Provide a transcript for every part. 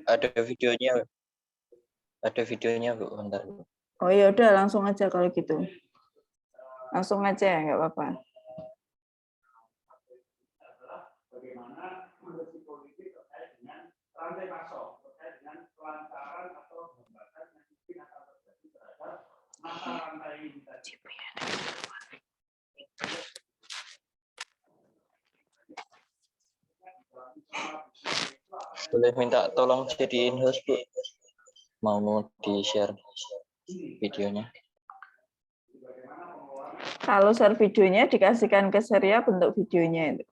Ada videonya, ada videonya Bu, bentar Bu. Oh ya udah langsung aja kalau gitu. Langsung aja ya, nggak apa-apa. Bagaimana kondisi politik terkait dengan rantai pasok, terkait dengan pelantaran atau hambatan yang mungkin akan terjadi terhadap mata rantai ini tadi. Boleh minta tolong jadiin host Bu, mau di-share videonya. Kalau share videonya dikasihkan ke Surya bentuk videonya itu.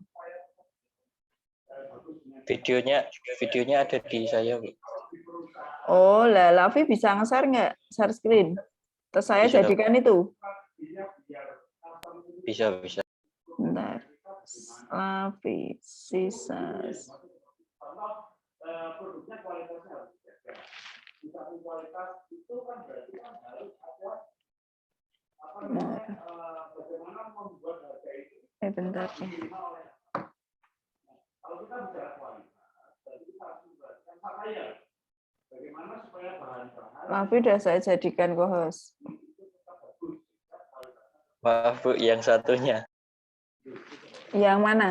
Videonya ada di saya Bu. Oh, lah Lavi bisa nge-share nggak? Share screen. Terus saya Bisa. jadikan itu. Bisa. Bentar. Lavi, sisas. Produknya kualitasnya harus dijaga. Di samping kualitas itu kan berarti kan harus ada bagaimana membuat harga itu. Bentar ya. Kalau kita bicara kualitas, jadi kita harus memperhatikan pakaian. Bagaimana supaya bahan-bahan. Lavi udah saya jadikan co-host. Maaf Bu, yang satunya. Yang mana?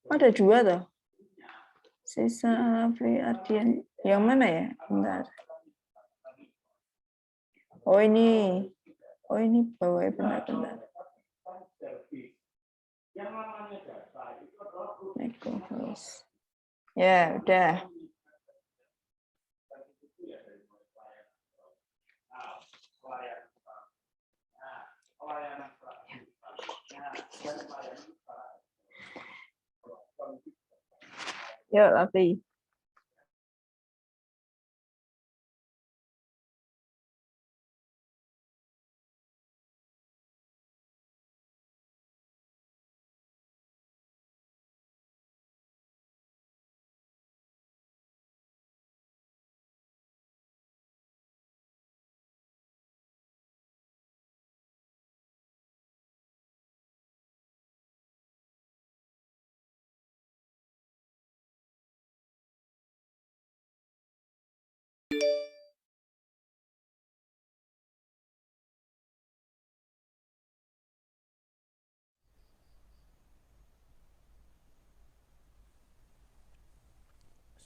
Ada dua toh. Sisa Lavi Ardian. Yang mana ya? Bentar. Oh ini. Oh ini bawahnya benar-benar. Co-host. Ya, udah. Yuk, Lavi.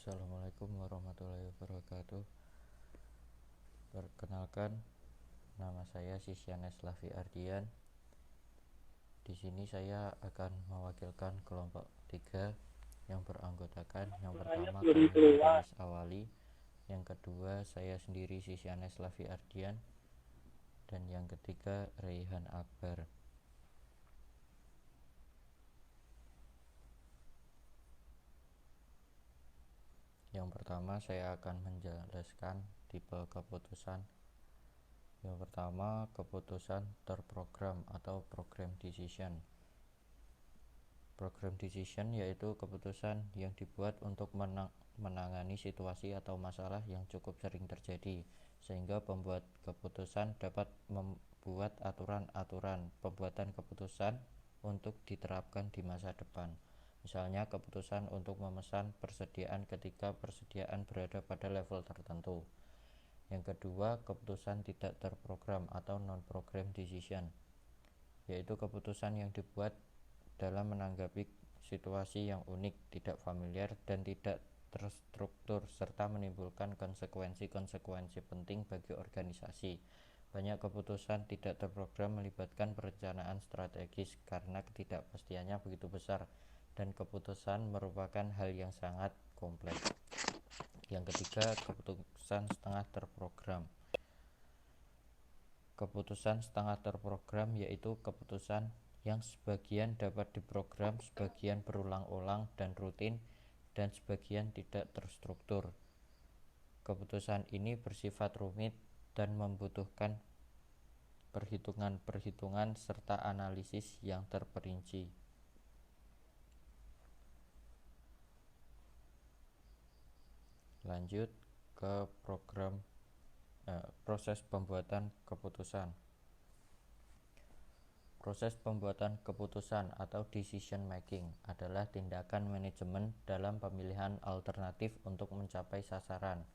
Assalamualaikum warahmatullahi wabarakatuh. Perkenalkan, nama saya Sisyanes Lavi Ardian. Di sini saya akan mewakilkan kelompok 3 yang beranggotakan yang pertama Kamis Awali, yang kedua saya sendiri Sisyanes Lavi Ardian, dan yang ketiga Raihan Akbar. Yang pertama saya akan menjelaskan tipe keputusan. Yang pertama, keputusan terprogram atau program decision. Program decision yaitu keputusan yang dibuat untuk menangani situasi atau masalah yang cukup sering terjadi, sehingga pembuat keputusan dapat membuat aturan-aturan pembuatan keputusan untuk diterapkan di masa depan. Misalnya keputusan untuk memesan persediaan ketika persediaan berada pada level tertentu. Yang kedua, keputusan tidak terprogram atau non-program decision, yaitu keputusan yang dibuat dalam menanggapi situasi yang unik, tidak familiar, dan tidak terstruktur, serta menimbulkan konsekuensi-konsekuensi penting bagi organisasi. Banyak keputusan tidak terprogram melibatkan perencanaan strategis karena ketidakpastiannya begitu besar, dan keputusan merupakan hal yang sangat kompleks. Yang ketiga, keputusan setengah terprogram. Keputusan setengah terprogram yaitu keputusan yang sebagian dapat diprogram, sebagian berulang-ulang dan rutin, dan sebagian tidak terstruktur. Keputusan ini bersifat rumit dan membutuhkan perhitungan-perhitungan serta analisis yang terperinci. Lanjut ke proses pembuatan keputusan. Proses pembuatan keputusan atau decision making adalah tindakan manajemen dalam pemilihan alternatif untuk mencapai sasaran.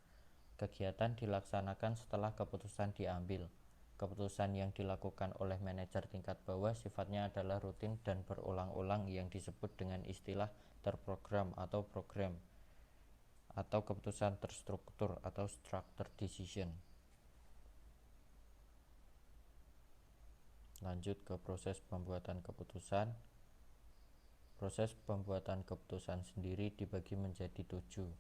Kegiatan dilaksanakan setelah keputusan diambil. Keputusan yang dilakukan oleh manajer tingkat bawah sifatnya adalah rutin dan berulang-ulang yang disebut dengan istilah terprogram atau program, atau keputusan terstruktur atau structured decision. Lanjut ke proses pembuatan keputusan. Proses pembuatan keputusan sendiri dibagi menjadi 7.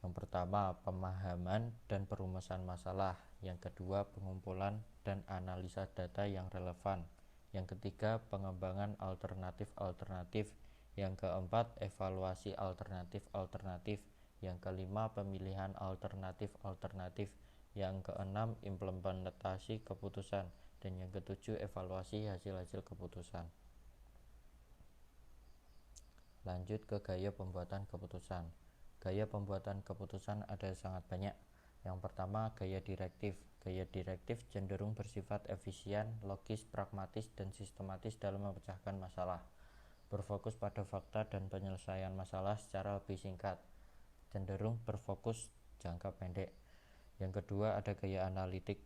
Yang pertama, pemahaman dan perumusan masalah. Yang kedua, pengumpulan dan analisa data yang relevan. Yang ketiga, pengembangan alternatif-alternatif. Yang keempat, evaluasi alternatif-alternatif. Yang kelima, pemilihan alternatif-alternatif. Yang keenam, implementasi keputusan. Dan yang ketujuh, evaluasi hasil-hasil keputusan. Lanjut ke gaya pembuatan keputusan. Gaya pembuatan keputusan ada sangat banyak. Yang pertama, gaya direktif. Gaya direktif cenderung bersifat efisien, logis, pragmatis, dan sistematis dalam memecahkan masalah. Berfokus pada fakta dan penyelesaian masalah secara lebih singkat. Cenderung berfokus jangka pendek. Yang kedua, ada gaya analitik.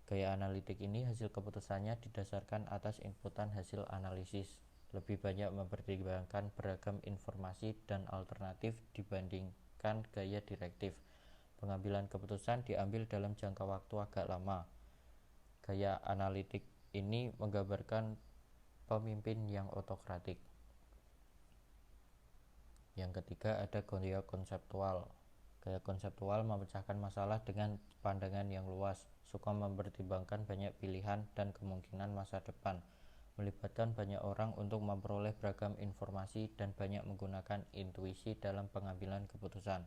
Gaya analitik ini hasil keputusannya didasarkan atas inputan hasil analisis. Lebih banyak mempertimbangkan beragam informasi dan alternatif dibandingkan gaya direktif. Pengambilan keputusan diambil dalam jangka waktu agak lama. Gaya analitik ini menggambarkan pemimpin yang otokratik. Yang ketiga, ada gaya konseptual. Gaya konseptual memecahkan masalah dengan pandangan yang luas, suka mempertimbangkan banyak pilihan dan kemungkinan masa depan, melibatkan banyak orang untuk memperoleh beragam informasi dan banyak menggunakan intuisi dalam pengambilan keputusan,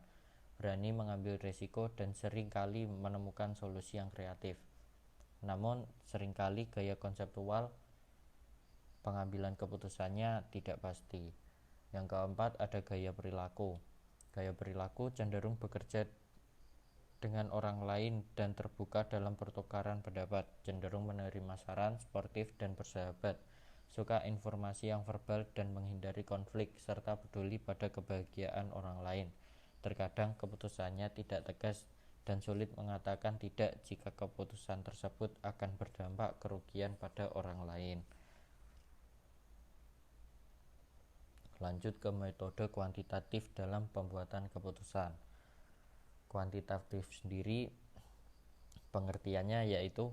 berani mengambil risiko dan seringkali menemukan solusi yang kreatif. Namun, seringkali gaya konseptual pengambilan keputusannya tidak pasti. Yang keempat, ada gaya perilaku. Gaya perilaku cenderung bekerja dengan orang lain dan terbuka dalam pertukaran pendapat, cenderung menerima saran, sportif dan bersahabat, suka informasi yang verbal dan menghindari konflik, serta peduli pada kebahagiaan orang lain. Terkadang keputusannya tidak tegas dan sulit mengatakan tidak jika keputusan tersebut akan berdampak kerugian pada orang lain. Lanjut ke metode kuantitatif dalam pembuatan keputusan. Kuantitatif sendiri pengertiannya yaitu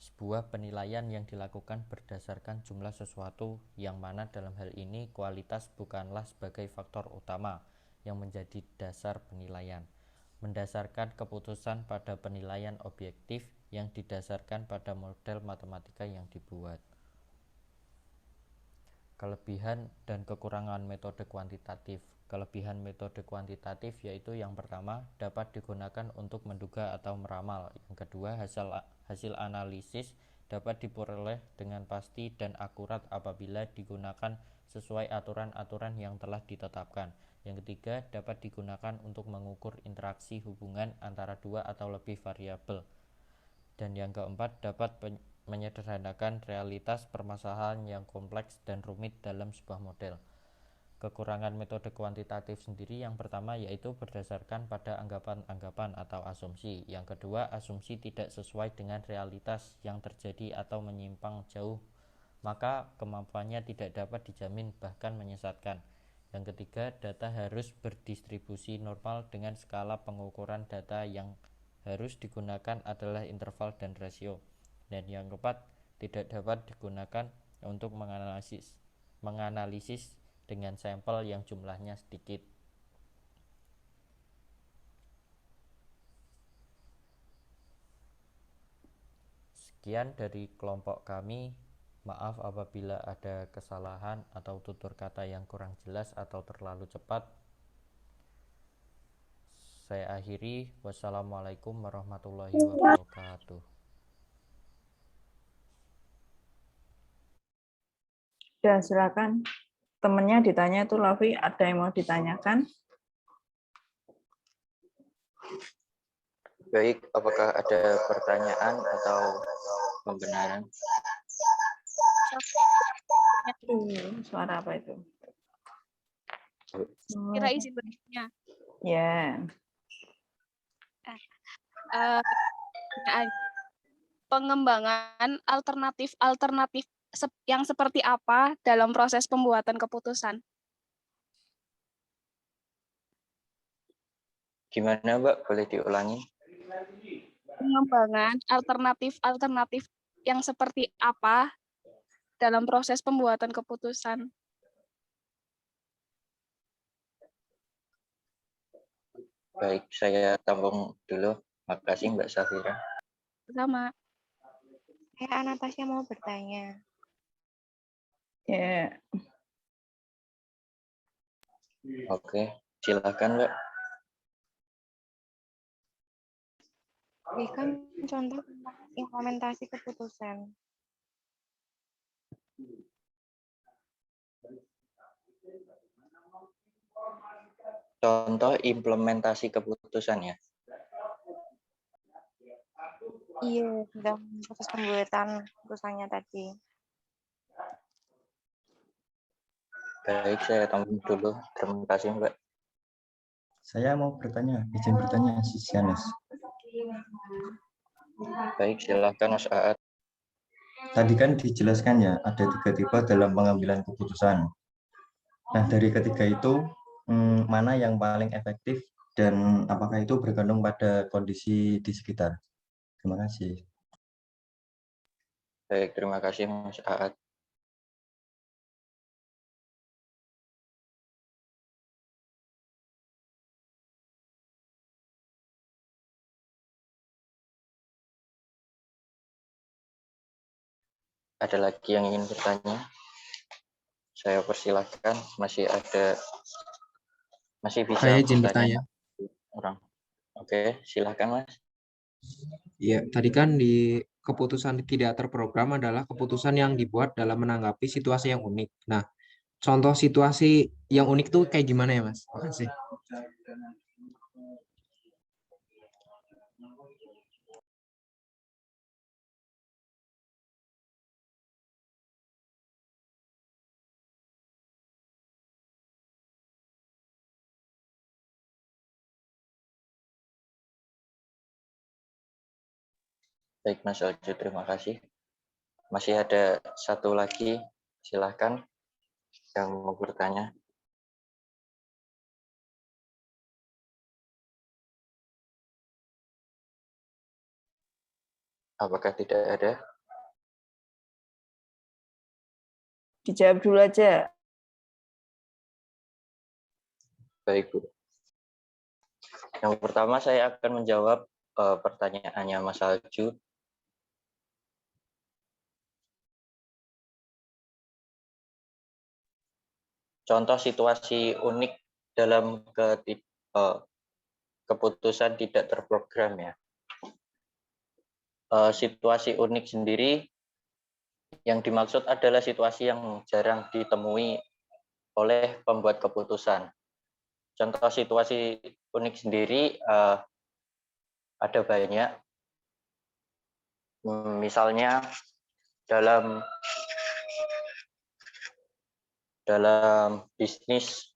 sebuah penilaian yang dilakukan berdasarkan jumlah sesuatu, yang mana dalam hal ini kualitas bukanlah sebagai faktor utama yang menjadi dasar penilaian. Mendasarkan keputusan pada penilaian objektif yang didasarkan pada model matematika yang dibuat. Kelebihan dan kekurangan metode kuantitatif. Kelebihan metode kuantitatif yaitu yang pertama, dapat digunakan untuk menduga atau meramal. Yang kedua, hasil analisis dapat diperoleh dengan pasti dan akurat apabila digunakan sesuai aturan-aturan yang telah ditetapkan. Yang ketiga, dapat digunakan untuk mengukur interaksi hubungan antara dua atau lebih variabel. Dan yang keempat, dapat menyederhanakan realitas permasalahan yang kompleks dan rumit dalam sebuah model. Kekurangan metode kuantitatif sendiri yang pertama yaitu berdasarkan pada anggapan-anggapan atau asumsi. Yang kedua, asumsi tidak sesuai dengan realitas yang terjadi atau menyimpang jauh, maka kemampuannya tidak dapat dijamin bahkan menyesatkan. Yang ketiga, data harus berdistribusi normal dengan skala pengukuran data yang harus digunakan adalah interval dan rasio. Dan yang keempat, tidak dapat digunakan untuk menganalisis dengan sampel yang jumlahnya sedikit. Sekian dari kelompok kami. Maaf apabila ada kesalahan atau tutur kata yang kurang jelas atau terlalu cepat. Saya akhiri. Wassalamualaikum warahmatullahi wabarakatuh. Ya, silakan. Temennya ditanya itu, Lavi, ada yang mau ditanyakan? Baik, apakah ada pertanyaan atau pembenaran? Suara apa itu? Kira isi berikutnya. Ya. Pengembangan alternatif yang seperti apa dalam proses pembuatan keputusan? Gimana, Mbak? Boleh diulangi? Pengembangan alternatif yang seperti apa dalam proses pembuatan keputusan? Baik, saya tampung dulu. Makasih, Mbak Safira. Sama. Anastasia mau bertanya. Ya. Oke, silakan, Mbak. Berikan contoh implementasi keputusan. Contoh implementasi keputusan ya. Iya, dalam proses pembuatan keputusannya tadi. Baik, saya tampung dulu. Terima kasih, Mbak. Saya mau bertanya, izin bertanya, Sianes. Baik, silakan Mas Aat. Tadi kan dijelaskan ya, ada 3 tipe dalam pengambilan keputusan. Nah, dari ketiga itu, mana yang paling efektif dan apakah itu bergantung pada kondisi di sekitar? Terima kasih. Baik, terima kasih Mas Aat. Ada lagi yang ingin bertanya? Saya persilahkan, masih bisa Saya izin bertanya. orang. Oke, silakan Mas. Ya, tadi kan di keputusan tidak terprogram adalah keputusan yang dibuat dalam menanggapi situasi yang unik. Nah, contoh situasi yang unik tuh kayak gimana ya, Mas? Makasih. Baik Mas Aljo, terima kasih. Masih ada satu lagi, silakan yang mau bertanya. Apakah tidak ada? Dijawab dulu aja. Baik, Bu. Yang pertama saya akan menjawab pertanyaannya Mas Aljo. Contoh situasi unik dalam keputusan tidak terprogram ya. Situasi unik sendiri yang dimaksud adalah situasi yang jarang ditemui oleh pembuat keputusan. Contoh situasi unik sendiri ada banyak. Misalnya dalam bisnis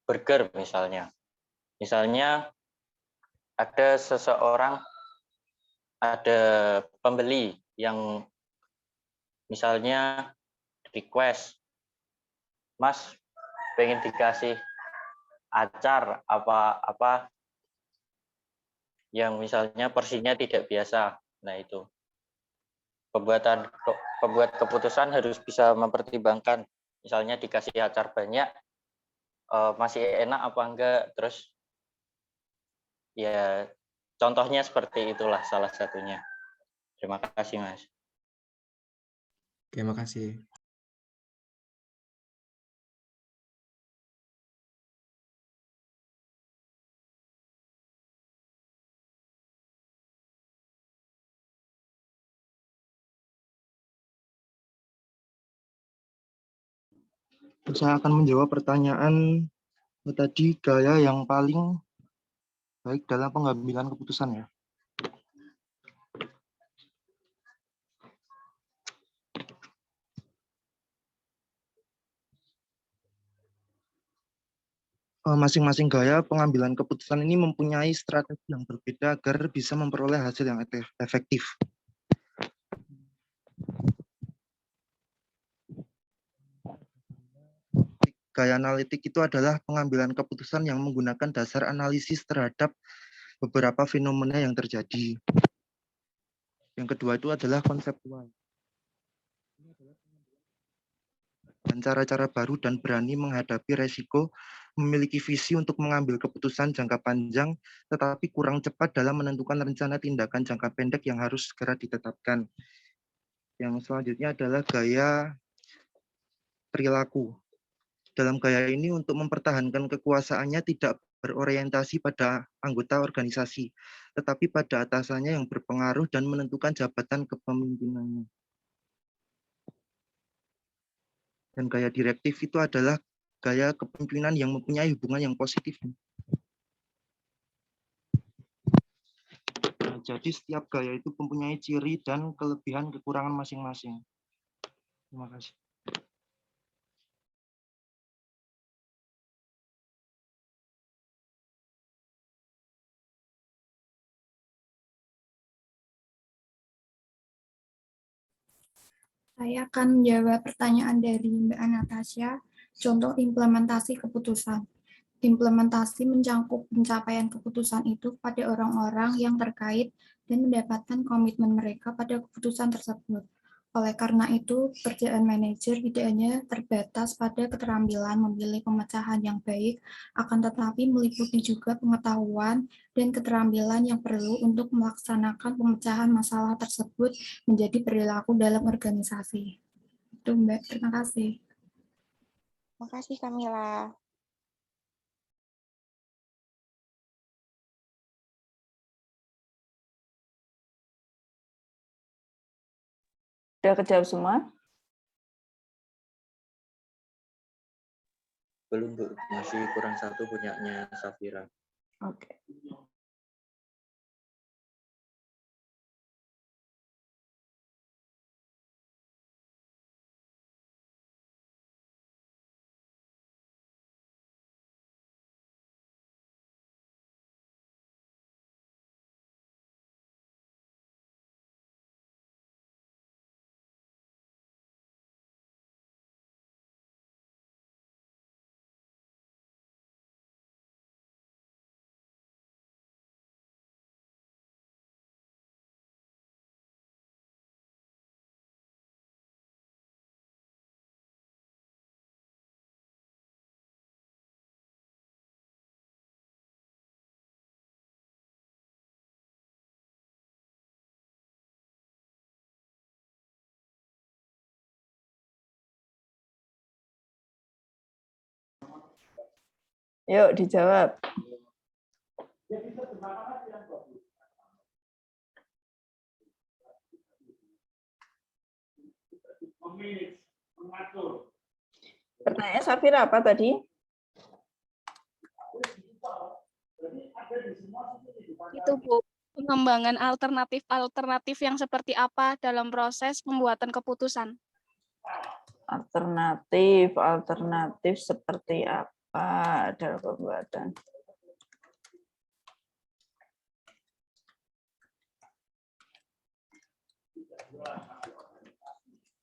burger misalnya. Misalnya ada pembeli yang misalnya request, Mas pengen dikasih acar apa yang misalnya porsinya tidak biasa. Nah itu pembuat keputusan harus bisa mempertimbangkan, misalnya dikasih acar banyak masih enak apa enggak, terus ya contohnya seperti itulah salah satunya. Terima kasih Mas. Terima kasih. Saya akan menjawab pertanyaan tadi, gaya yang paling baik dalam pengambilan keputusan ya. masing-masing gaya pengambilan keputusan ini mempunyai strategi yang berbeda agar bisa memperoleh hasil yang efektif. Gaya analitik itu adalah pengambilan keputusan yang menggunakan dasar analisis terhadap beberapa fenomena yang terjadi. Yang kedua itu adalah konseptual. Dan cara-cara baru dan berani menghadapi resiko, memiliki visi untuk mengambil keputusan jangka panjang, tetapi kurang cepat dalam menentukan rencana tindakan jangka pendek yang harus segera ditetapkan. Yang selanjutnya adalah gaya perilaku. Dalam gaya ini untuk mempertahankan kekuasaannya tidak berorientasi pada anggota organisasi, tetapi pada atasannya yang berpengaruh dan menentukan jabatan kepemimpinannya. Dan gaya direktif itu adalah gaya kepemimpinan yang mempunyai hubungan yang positif. Nah, jadi setiap gaya itu mempunyai ciri dan kelebihan kekurangan masing-masing. Terima kasih. Saya akan menjawab pertanyaan dari Mbak Anastasia, contoh implementasi keputusan. Implementasi mencakup pencapaian keputusan itu pada orang-orang yang terkait dan mendapatkan komitmen mereka pada keputusan tersebut. Oleh karena itu, pekerjaan manajer tidak hanya terbatas pada keterampilan memilih pemecahan yang baik, akan tetapi meliputi juga pengetahuan dan keterampilan yang perlu untuk melaksanakan pemecahan masalah tersebut menjadi perilaku dalam organisasi. Itu Mbak, terima kasih. Makasih Kamila. Sudah kejawab semua? Belum, Bu. Masih kurang satu punyanya Safira. Oke. Yuk dijawab. Pertanyaan Safira apa tadi? Itu Bu, pengembangan alternatif yang seperti apa dalam proses pembuatan keputusan? Alternatif seperti apa dalam pembuatan?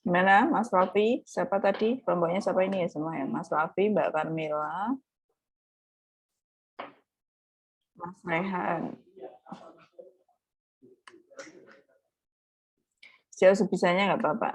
Gimana, Mas Raffi? Siapa tadi? Kelompoknya siapa ini ya semua ya? Mas Raffi, Mbak Carmila, Mas Rehan. Sejauh sebisanya nggak apa-apa.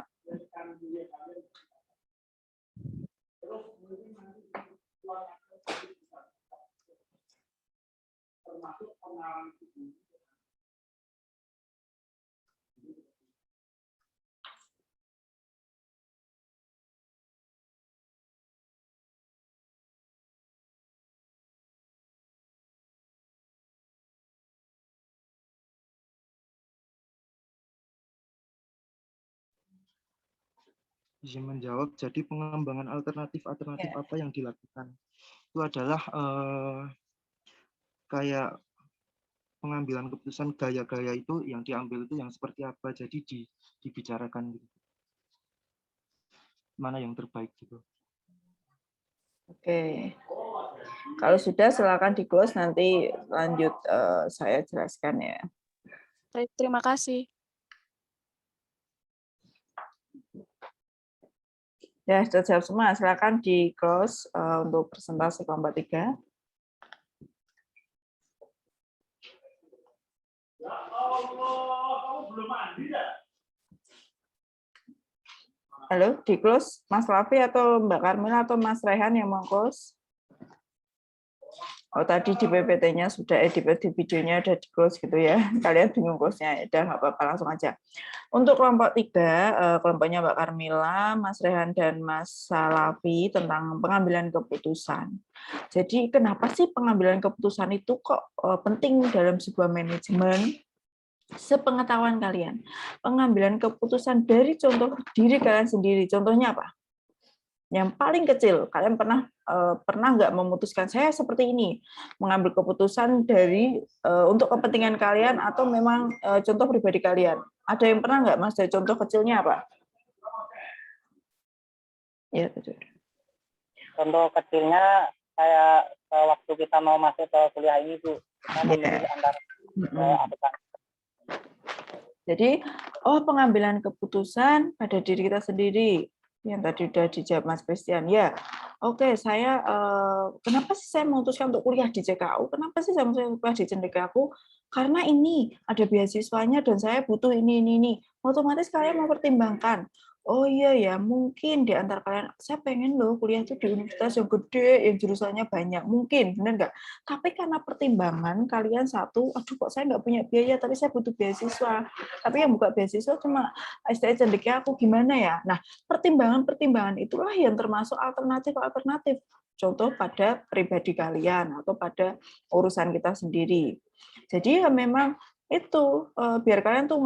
Izin menjawab, jadi pengembangan alternatif apa yang dilakukan? Itu adalah kayak pengambilan keputusan gaya-gaya itu yang diambil itu yang seperti apa, jadi dibicarakan gitu. Mana yang terbaik gitu. Oke. Kalau sudah, silakan di-close, nanti lanjut saya jelaskan ya. Baik, terima kasih. Ya, sudah jawab semua. Silakan di-close untuk presentasi kelompok 3. Ya Allah, kamu belum mandi ya? Halo, di-close Mas Lavi atau Mbak Karmila atau Mas Rehan yang mau close? Oh, tadi di PPT-nya sudah, di videonya ada di-close gitu ya. Kalian bingung close-nya, udah nggak apa-apa, langsung aja. Untuk kelompok 3, kelompoknya Mbak Karmila, Mas Rehan, dan Mas Salafi tentang pengambilan keputusan. Jadi kenapa sih pengambilan keputusan itu kok penting dalam sebuah manajemen? Sepengetahuan kalian, pengambilan keputusan dari contoh diri kalian sendiri. Contohnya apa? Yang paling kecil, kalian pernah nggak memutuskan saya seperti ini, mengambil keputusan dari untuk kepentingan kalian atau memang contoh pribadi kalian? Ada yang pernah nggak, Mas? Dari contoh kecilnya apa? Ya, betul. Contoh kecilnya saya waktu kita mau masuk ke kuliah ini, Bu, saya memilih antara akuntansi. Jadi, pengambilan keputusan pada diri kita sendiri. Yang tadi sudah dijawab Mas Christian. Ya, oke, saya kenapa sih saya memutuskan untuk kuliah di CKU? Kenapa sih saya memutuskan kuliah di CKU? Karena ini ada beasiswanya dan saya butuh ini. Otomatis kalian mempertimbangkan. Oh iya ya, mungkin di antara kalian, saya pengen loh kuliah itu di universitas yang gede, yang jurusannya banyak. Mungkin, benar nggak? Tapi karena pertimbangan kalian satu, aduh kok saya nggak punya biaya, tapi saya butuh beasiswa. Tapi yang buka beasiswa cuma STI cendeknya aku, gimana ya? Nah, pertimbangan-pertimbangan itulah yang termasuk alternatif-alternatif. Contoh pada pribadi kalian atau pada urusan kita sendiri. Jadi ya memang itu biar kalian tuh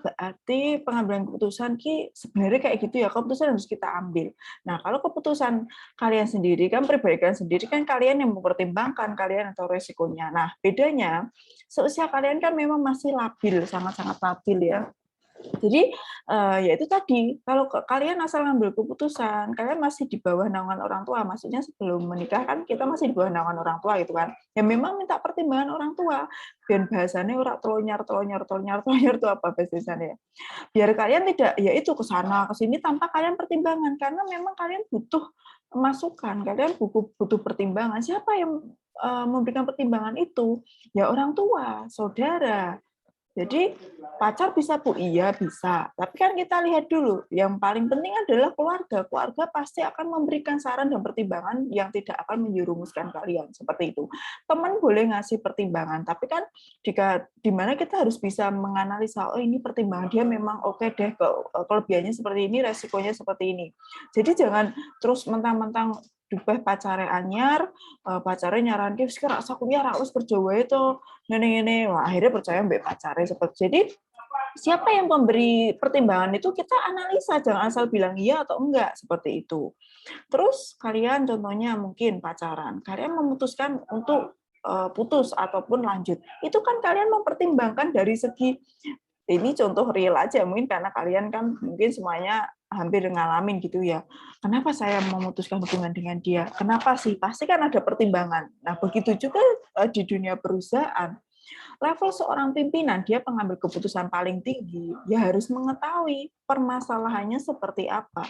berarti pengambilan keputusan sebenarnya kayak gitu ya, keputusan harus kita ambil. Nah, kalau keputusan kalian sendiri kan, pribadi kalian sendiri kan, kalian yang mempertimbangkan kalian atau resikonya. Nah, bedanya seusia kalian kan memang masih labil, sangat-sangat labil ya. Jadi ya itu tadi, kalau kalian asal ngambil keputusan, kalian masih di bawah naungan orang tua, maksudnya sebelum menikah kan kita masih di bawah naungan orang tua gitu kan. Ya memang minta pertimbangan orang tua. Dan bahasanya ora telonyar itu apa bahasanya? Biar kalian tidak ya itu ke sana ke sini tanpa kalian pertimbangan, karena memang kalian butuh masukan, kalian butuh pertimbangan. Siapa yang memberikan pertimbangan itu? Ya orang tua, saudara. Jadi pacar bisa, Bu? Iya bisa. Tapi kan kita lihat dulu, yang paling penting adalah keluarga. Keluarga pasti akan memberikan saran dan pertimbangan yang tidak akan menjerumuskan kalian. Seperti itu. Teman boleh ngasih pertimbangan, tapi kan di mana kita harus bisa menganalisa, oh ini pertimbangan dia memang oke deh, kelebihannya seperti ini, resikonya seperti ini. Jadi jangan terus mentang-mentang dubeh pacare anyar, pacare nyaranke wis ora usah kuliah, ora usah kerja wae to. Ngene-ngene. Wah, akhirnya percaya mbek pacare seperti. Jadi siapa yang memberi pertimbangan itu kita analisa, jangan asal bilang iya atau enggak, seperti itu. Terus kalian contohnya mungkin pacaran, kalian memutuskan untuk putus ataupun lanjut. Itu kan kalian mempertimbangkan dari segi, ini contoh real aja, mungkin karena kalian kan mungkin semuanya hampir ngalamin gitu ya. Kenapa saya memutuskan hubungan dengan dia? Kenapa sih? Pasti kan ada pertimbangan. Nah, begitu juga di dunia perusahaan. Level seorang pimpinan, dia pengambil keputusan paling tinggi, ya harus mengetahui permasalahannya seperti apa.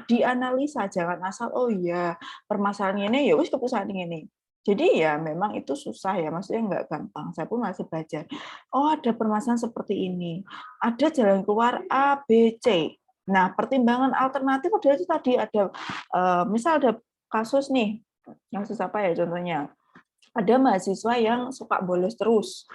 Dianalisa, jangan asal, oh iya, permasalahan ini, ya wis keputusan ini. Jadi ya memang itu susah ya, maksudnya nggak gampang. Saya pun masih belajar. Oh, ada permasalahan seperti ini. Ada jalan keluar A, B, C. Nah, pertimbangan alternatif adalah itu tadi, ada misal ada kasus nih, kasus apa ya contohnya? Ada mahasiswa yang suka bolos terus.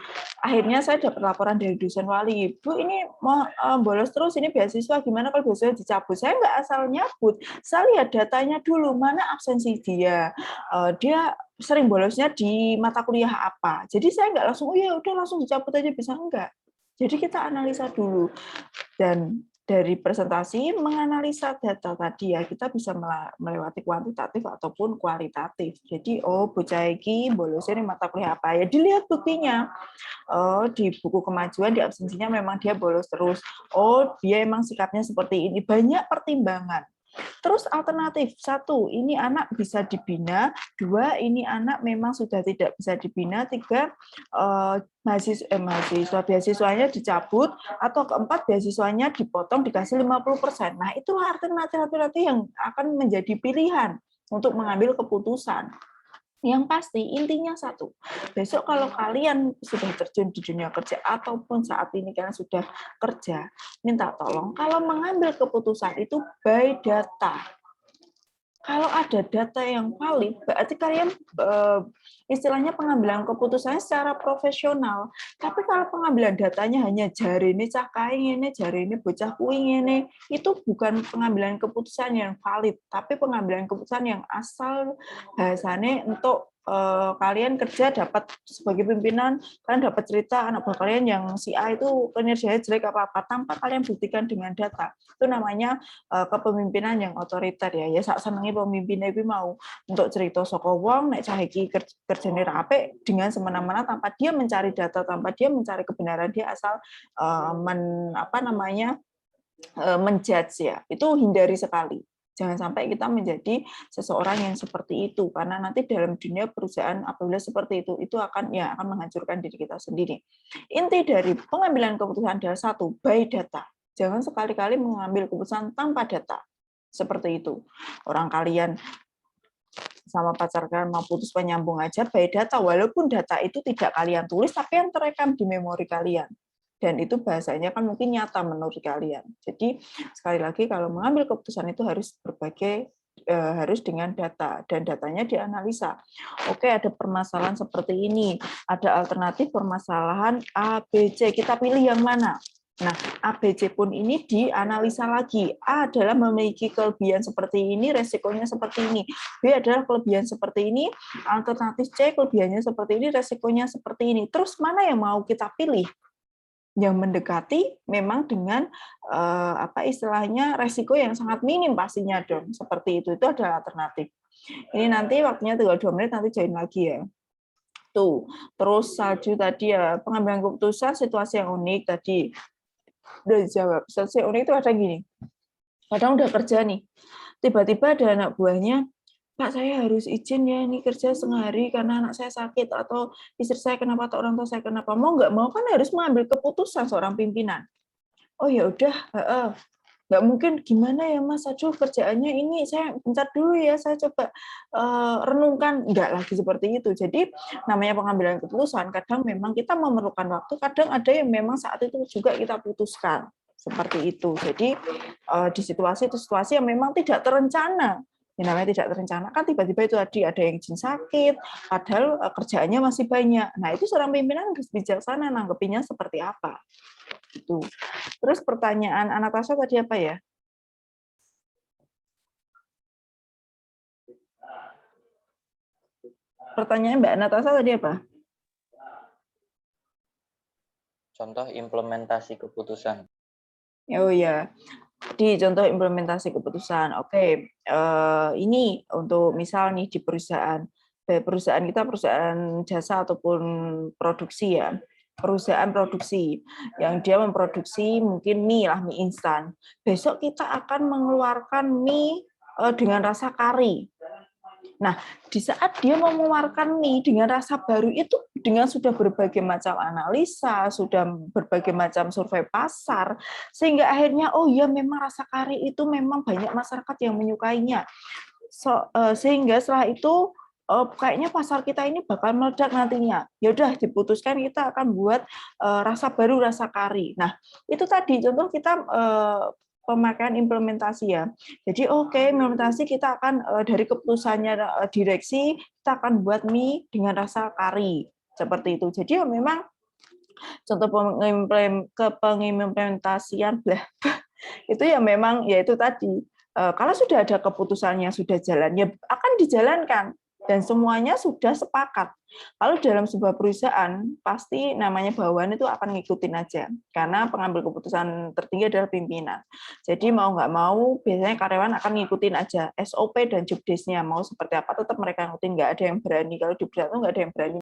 Akhirnya saya dapat laporan dari dosen wali, Bu, ini mau bolos terus, ini beasiswa, gimana kalau beasiswa dicabut? Saya nggak asal nyabut, saya lihat datanya dulu, mana absensi dia, dia sering bolosnya di mata kuliah apa. Jadi saya nggak langsung, oh ya udah langsung dicabut aja, bisa enggak. Jadi kita analisa dulu. Dan dari presentasi menganalisa data tadi ya, kita bisa melewati kuantitatif ataupun kualitatif. Jadi bocah iki bolosnya di mata kuliah apa ya, dilihat buktinya. Di buku kemajuan, di absensinya memang dia bolos terus. Dia emang sikapnya seperti ini. Banyak pertimbangan. Terus alternatif, 1, ini anak bisa dibina, 2, ini anak memang sudah tidak bisa dibina, 3, beasiswanya dicabut, atau keempat, beasiswanya dipotong dikasih 50%. Nah, itulah alternatif-alternatif yang akan menjadi pilihan untuk mengambil keputusan. Yang pasti intinya 1, besok kalau kalian sudah terjun di dunia kerja ataupun saat ini kalian sudah kerja, minta tolong kalau mengambil keputusan itu by data. Kalau ada data yang valid, berarti kalian istilahnya pengambilan keputusannya secara profesional. Tapi kalau pengambilan datanya hanya jari ini cah kain ini, jari ini bocah kuing ini, itu bukan pengambilan keputusan yang valid, tapi pengambilan keputusan yang asal bahasanya untuk kalian kerja dapat sebagai pimpinan, kalian dapat cerita anak buah kalian yang si A itu kinerjanya jelek apa-apa tanpa kalian buktikan dengan data. Itu namanya kepemimpinan yang otoriter ya. Ya sak senenge pemimpinnya itu mau untuk cerita saka wong nek cah iki kerjane apik dengan semena-mena tanpa dia mencari data, tanpa dia mencari kebenaran, dia asal menjudge ya. Itu hindari sekali. Jangan sampai kita menjadi seseorang yang seperti itu, karena nanti dalam dunia perusahaan apabila seperti itu akan menghancurkan diri kita sendiri. Inti dari pengambilan keputusan adalah 1, by data. Jangan sekali-kali mengambil keputusan tanpa data. Seperti itu. Orang kalian sama pacar kalian mau putus penyambung aja by data, walaupun data itu tidak kalian tulis, tapi yang terekam di memori kalian. Dan itu bahasanya kan mungkin nyata menurut kalian. Jadi sekali lagi kalau mengambil keputusan itu harus dengan data dan datanya dianalisa. Oke, ada permasalahan seperti ini, ada alternatif permasalahan A, B, C. Kita pilih yang mana? Nah, A, B, C pun ini dianalisa lagi. A adalah memiliki kelebihan seperti ini, resikonya seperti ini. B adalah kelebihan seperti ini, alternatif C kelebihannya seperti ini, resikonya seperti ini. Terus mana yang mau kita pilih? Yang mendekati memang dengan istilahnya resiko yang sangat minim pastinya dong, seperti itu adalah alternatif. Ini nanti waktunya tinggal 2 menit, nanti join lagi ya. Tuh, terus salju tadi ya, pengambilan keputusan situasi yang unik tadi udah dijawab. Situasi unik itu ada gini, kadang udah kerja nih, tiba-tiba ada anak buahnya, Pak, saya harus izin ya, ini kerja setengah hari karena anak saya sakit, atau istri saya kenapa, atau orang tua saya kenapa. Mau nggak mau kan harus mengambil keputusan seorang pimpinan. Oh ya udah, nggak mungkin gimana ya Mas, aduh kerjaannya ini, saya bentar dulu ya, saya coba renungkan. Nggak lagi seperti itu. Jadi namanya pengambilan keputusan, kadang memang kita memerlukan waktu, kadang ada yang memang saat itu juga kita putuskan. Seperti itu. Jadi di situasi yang memang tidak terencana, yang namanya tidak terencana kan tiba-tiba itu tadi ada yang izin sakit, padahal kerjaannya masih banyak. Nah, itu seorang pimpinan harus bijaksana nanggepinnya seperti apa. Itu. Terus pertanyaan Anastasia tadi apa ya? Pertanyaan Mbak Anastasia tadi apa? Contoh implementasi keputusan. Oh ya. Di contoh implementasi keputusan, oke, ini untuk misal nih di perusahaan kita perusahaan jasa ataupun produksi ya, perusahaan produksi yang dia memproduksi mungkin mie instan. Besok kita akan mengeluarkan mie dengan rasa kari. Nah, di saat dia mengeluarkan mie dengan rasa baru itu, dengan sudah berbagai macam analisa, sudah berbagai macam survei pasar, sehingga akhirnya, oh ya memang rasa kari itu memang banyak masyarakat yang menyukainya. Sehingga setelah itu, kayaknya pasar kita ini bakal meledak nantinya. Ya udah diputuskan kita akan buat rasa baru, rasa kari. Nah, itu tadi contoh kita pemakaian implementasi ya. Jadi oke, implementasi kita akan dari keputusannya direksi, kita akan buat mie dengan rasa kari. Seperti itu. Jadi ya memang contoh pengimplementasian itu ya memang ya itu tadi. Kalau sudah ada keputusannya, sudah jalan, ya akan dijalankan. Dan semuanya sudah sepakat. Kalau dalam sebuah perusahaan, pasti namanya bawahan itu akan ngikutin aja. Karena pengambil keputusan tertinggi adalah pimpinan. Jadi mau nggak mau, biasanya karyawan akan ngikutin aja SOP dan job desk-nya. Mau seperti apa, tetap mereka ngikutin. Nggak ada yang berani. Kalau di perusahaan itu nggak ada yang berani